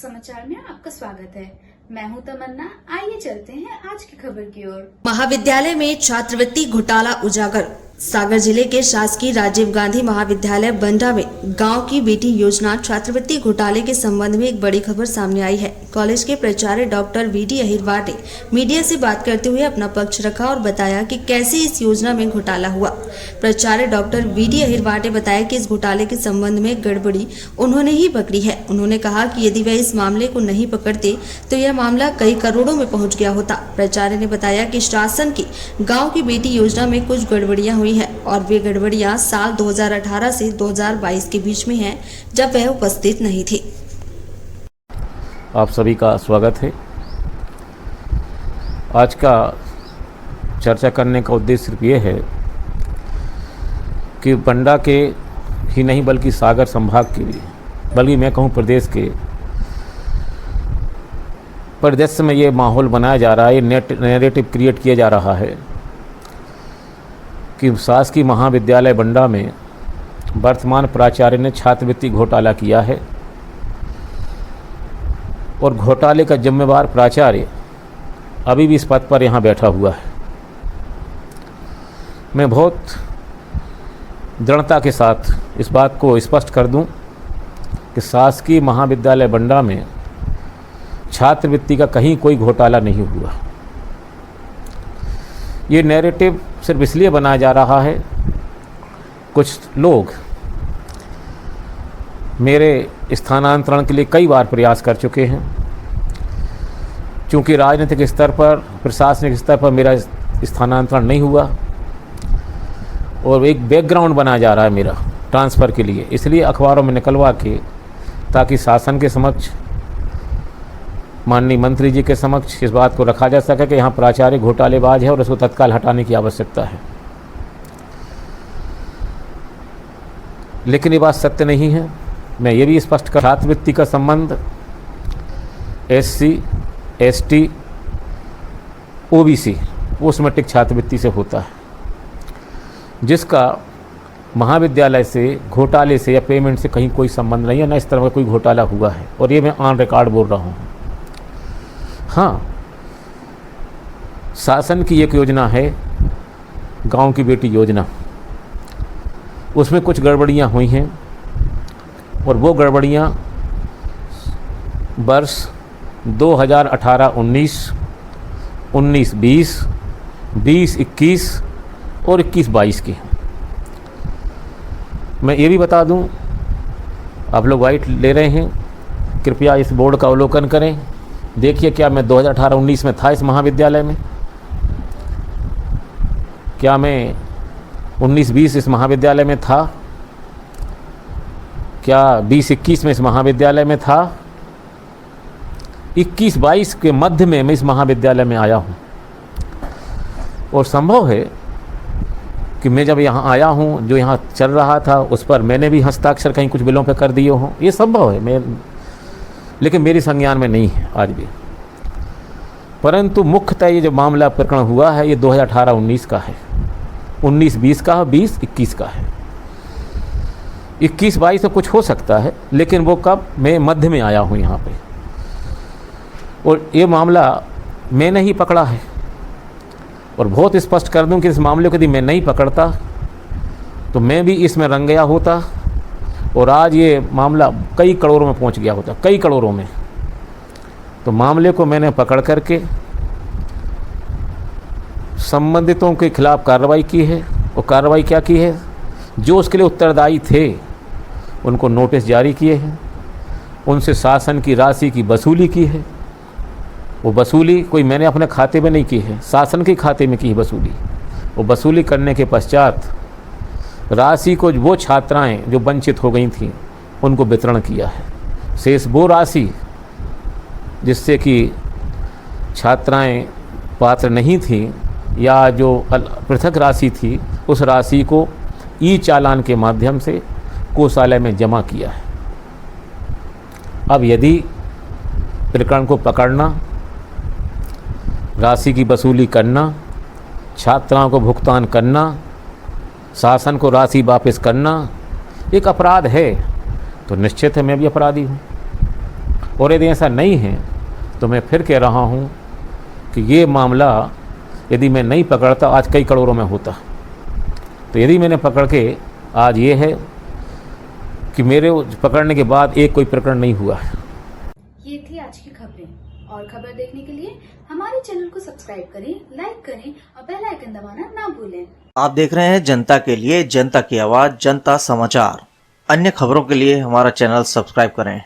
समाचार में आपका स्वागत है। मैं हूं तमन्ना। आइए चलते हैं आज की खबर की ओर। महाविद्यालय में छात्रवृत्ति घोटाला उजागर। सागर जिले के शासकीय राजीव गांधी महाविद्यालय बंडा में गांव की बेटी योजना छात्रवृत्ति घोटाले के संबंध में एक बड़ी खबर सामने आई है। कॉलेज के प्राचार्य डॉक्टर वीडी अहिरवार ने मीडिया से बात करते हुए अपना पक्ष रखा और बताया कि कैसे इस योजना में घोटाला हुआ। प्राचार्य डॉक्टर वीडी अहिरवार ने बताया कि इस घोटाले के संबंध में गड़बड़ी उन्होंने ही पकड़ी है। उन्होंने कहा कि यदि वह इस मामले को नहीं पकड़ते तो यह मामला कई करोड़ों में पहुंच गया होता। प्राचार्य ने बताया कि शासन की गांव की बेटी योजना में कुछ गड़बड़ियां हुई है और वे गड़बड़ियां साल 2018 से 2022 के बीच में हैं, जब वह उपस्थित नहीं थे। आप सभी का स्वागत है। आज का चर्चा करने का उद्देश्य सिर्फ ये है कि बंडा के ही नहीं बल्कि सागर संभाग के भी, बल्कि मैं कहूँ प्रदेश के परिदृश्य में ये माहौल बनाया जा रहा है, ये नैरेटिव क्रिएट किया जा रहा है कि शासकीय महाविद्यालय बंडा में वर्तमान प्राचार्य ने छात्रवृत्ति घोटाला किया है और घोटाले का जिम्मेवार प्राचार्य अभी भी इस पद पर यहाँ बैठा हुआ है। मैं बहुत दृढ़ता के साथ इस बात को स्पष्ट कर दूं कि शासकीय महाविद्यालय बंडा में छात्रवृत्ति का कहीं कोई घोटाला नहीं हुआ। ये नैरेटिव सिर्फ इसलिए बनाया जा रहा है, कुछ लोग मेरे स्थानांतरण के लिए कई बार प्रयास कर चुके हैं। चूँकि राजनीतिक स्तर पर, प्रशासनिक स्तर पर मेरा स्थानांतरण नहीं हुआ और एक बैकग्राउंड बनाया जा रहा है मेरा ट्रांसफ़र के लिए, इसलिए अखबारों में निकलवा के, ताकि शासन के समक्ष, माननीय मंत्री जी के समक्ष इस बात को रखा जा सके कि यहाँ प्राचार्य घोटालेबाज है और उसको तत्काल हटाने की आवश्यकता है। लेकिन ये बात सत्य नहीं है। मैं ये भी स्पष्ट कर, छात्रवृत्ति का संबंध SC, ST, OBC पोस्टमेट्रिक छात्रवृत्ति से होता है, जिसका महाविद्यालय से, घोटाले से या पेमेंट से कहीं कोई संबंध नहीं है, न इस तरह का कोई घोटाला हुआ है। और ये मैं ऑन रिकॉर्ड बोल रहा हूँ। हाँ, शासन की एक योजना है गांव की बेटी योजना, उसमें कुछ गड़बड़ियाँ हुई हैं और वो गड़बड़ियाँ वर्ष 2018-19, 19-20, 20-21 और 21-22 की। मैं ये भी बता दूं, आप लोग वाइट ले रहे हैं, कृपया इस बोर्ड का अवलोकन करें। देखिए, क्या मैं 2018-19 में था इस महाविद्यालय में? क्या मैं 19-20 इस महाविद्यालय में था? क्या 20-21 में इस महाविद्यालय में था? 21-22 के मध्य में मैं इस महाविद्यालय में आया हूँ। और संभव है कि मैं जब यहाँ आया हूँ, जो यहाँ चल रहा था उस पर मैंने भी हस्ताक्षर कहीं कुछ बिलों पे कर दिए हों, ये संभव है। लेकिन मेरी संज्ञान में नहीं है आज भी। परंतु मुख्यतः ये जो मामला प्रकरण हुआ है, ये 2018-19 का है, 19-20 का है, 20-21 का है। 21-22 में कुछ हो सकता है, लेकिन वो कब, मैं मध्य में आया हूँ यहाँ पे, और ये मामला मैंने ही पकड़ा है। और बहुत स्पष्ट कर दूं कि इस मामले को यदि मैं नहीं पकड़ता तो मैं भी इसमें रंग गया होता और आज ये मामला कई करोड़ों में पहुंच गया होता, कई करोड़ों में। तो मामले को मैंने पकड़ करके संबंधितों के खिलाफ कार्रवाई की है। और कार्रवाई क्या की है? जो उसके लिए उत्तरदायी थे उनको नोटिस जारी किए हैं, उनसे शासन की राशि की वसूली की है। वो वसूली कोई मैंने अपने खाते में नहीं की है, शासन के खाते में की है वसूली। वो वसूली करने के पश्चात राशि को वो छात्राएं जो वंचित हो गई थीं उनको वितरण किया है। शेष वो राशि जिससे कि छात्राएं पात्र नहीं थीं या जो पृथक राशि थी, उस राशि को ई-चालान के माध्यम से कोषालय में जमा किया है। अब यदि प्रकरण को पकड़ना, राशि की वसूली करना, छात्राओं को भुगतान करना, शासन को राशि वापस करना एक अपराध है, तो निश्चित है मैं भी अपराधी हूँ। और यदि ऐसा नहीं है तो मैं फिर कह रहा हूँ कि ये मामला यदि मैं नहीं पकड़ता आज कई करोड़ों में होता। तो यदि मैंने पकड़ के आज ये है कि मेरे पकड़ने के बाद एक कोई प्रकरण नहीं हुआ है। ये थी आज की खबरें, और खबर देखने के लिए हमारे चैनल को सब्सक्राइब करें, लाइक करें और बेल आइकन दबाना ना भूलें। आप देख रहे हैं जनता के लिए, जनता की आवाज, जनता समाचार। अन्य खबरों के लिए हमारा चैनल सब्सक्राइब करें।